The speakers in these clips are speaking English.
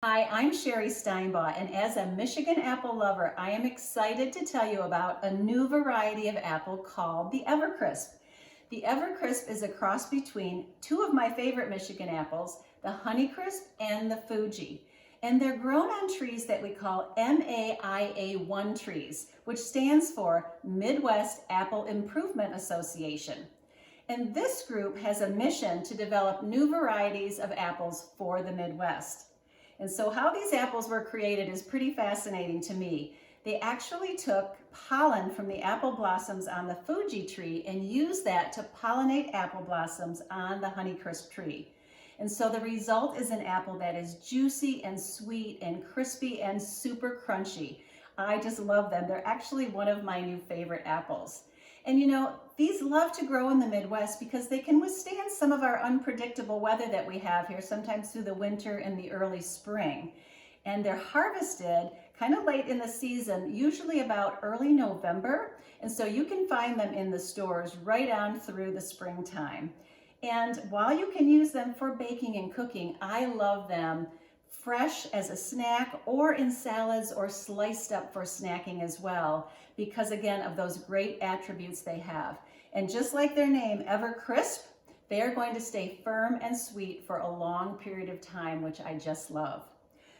Hi, I'm Shari Steinbach, and as a Michigan apple lover, I am excited to tell you about a new variety of apple called the EverCrisp. The EverCrisp is a cross between two of my favorite Michigan apples, the Honeycrisp and the Fuji. And they're grown on trees that we call MAIA1 trees, which stands for Midwest Apple Improvement Association. And this group has a mission to develop new varieties of apples for the Midwest. And so how these apples were created is pretty fascinating to me. They actually took pollen from the apple blossoms on the Fuji tree and used that to pollinate apple blossoms on the Honeycrisp tree. And so the result is an apple that is juicy and sweet and crispy and super crunchy. I just love them. They're actually one of my new favorite apples. And you know, these love to grow in the Midwest because they can withstand some of our unpredictable weather that we have here, sometimes through the winter and the early spring. And they're harvested kind of late in the season, usually about early November. And so you can find them in the stores right on through the springtime. And while you can use them for baking and cooking, I love them fresh as a snack or in salads or sliced up for snacking as well, because again of those great attributes they have. And just like their name, EverCrisp, they are going to stay firm and sweet for a long period of time, which I just love.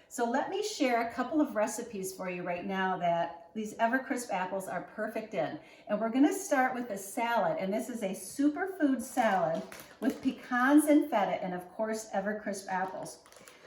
So let me share a couple of recipes for you right now that these EverCrisp apples are perfect in. And we're gonna start with a salad, and this is a superfood salad with pecans and feta and of course EverCrisp apples.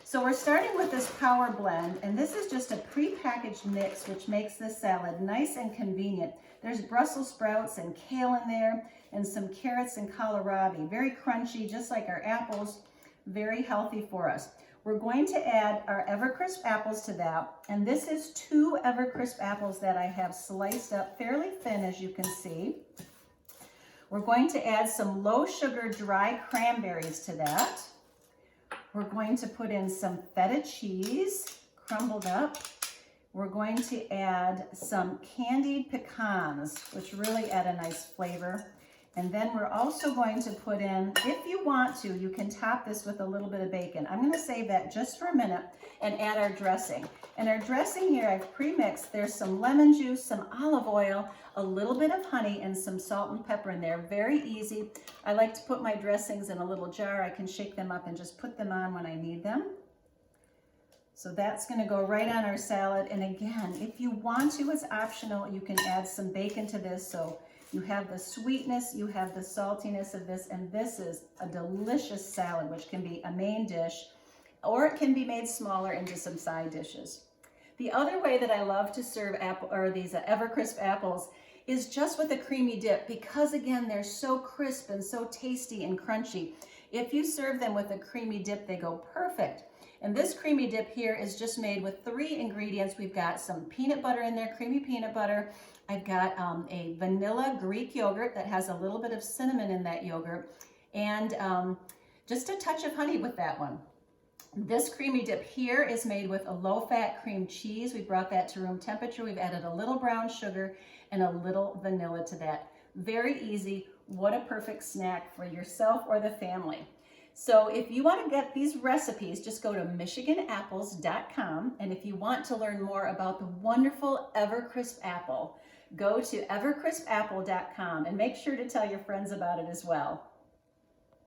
So we're starting with this power blend, and this is just a pre-packaged mix which makes this salad nice and convenient. There's Brussels sprouts and kale in there and some carrots and kohlrabi. Very crunchy, just like our apples, very healthy for us. We're going to add our EverCrisp apples to that, and this is 2 EverCrisp apples that I have sliced up fairly thin, as you can see. We're going to add some low sugar dry cranberries to that. We're going to put in some feta cheese, crumbled up. We're going to add some candied pecans, which really add a nice flavor. And then we're also going to put in, if you want to, you can top this with a little bit of bacon. I'm going to save that just for a minute and add our dressing. And our dressing here I've pre-mixed. There's some lemon juice, some olive oil, a little bit of honey, and some salt and pepper in there. Very easy. I like to put my dressings in a little jar. I can shake them up and just put them on when I need them. So that's going to go right on our salad. And again, if you want to, it's optional. You can add some bacon to this. So you have the sweetness, you have the saltiness of this, and this is a delicious salad, which can be a main dish, or it can be made smaller into some side dishes. The other way that I love to serve these EverCrisp apples is just with a creamy dip, because again, they're so crisp and so tasty and crunchy. If you serve them with a creamy dip, they go perfect. And this creamy dip here is just made with 3 ingredients. We've got some peanut butter in there, creamy peanut butter. I've got a vanilla Greek yogurt that has a little bit of cinnamon in that yogurt, and just a touch of honey with that one. This creamy dip here is made with a low-fat cream cheese. We brought that to room temperature. We've added a little brown sugar and a little vanilla to that. Very easy. What a perfect snack for yourself or the family. So if you want to get these recipes, just go to michiganapples.com, and if you want to learn more about the wonderful EverCrisp apple, go to evercrispapple.com and make sure to tell your friends about it as well.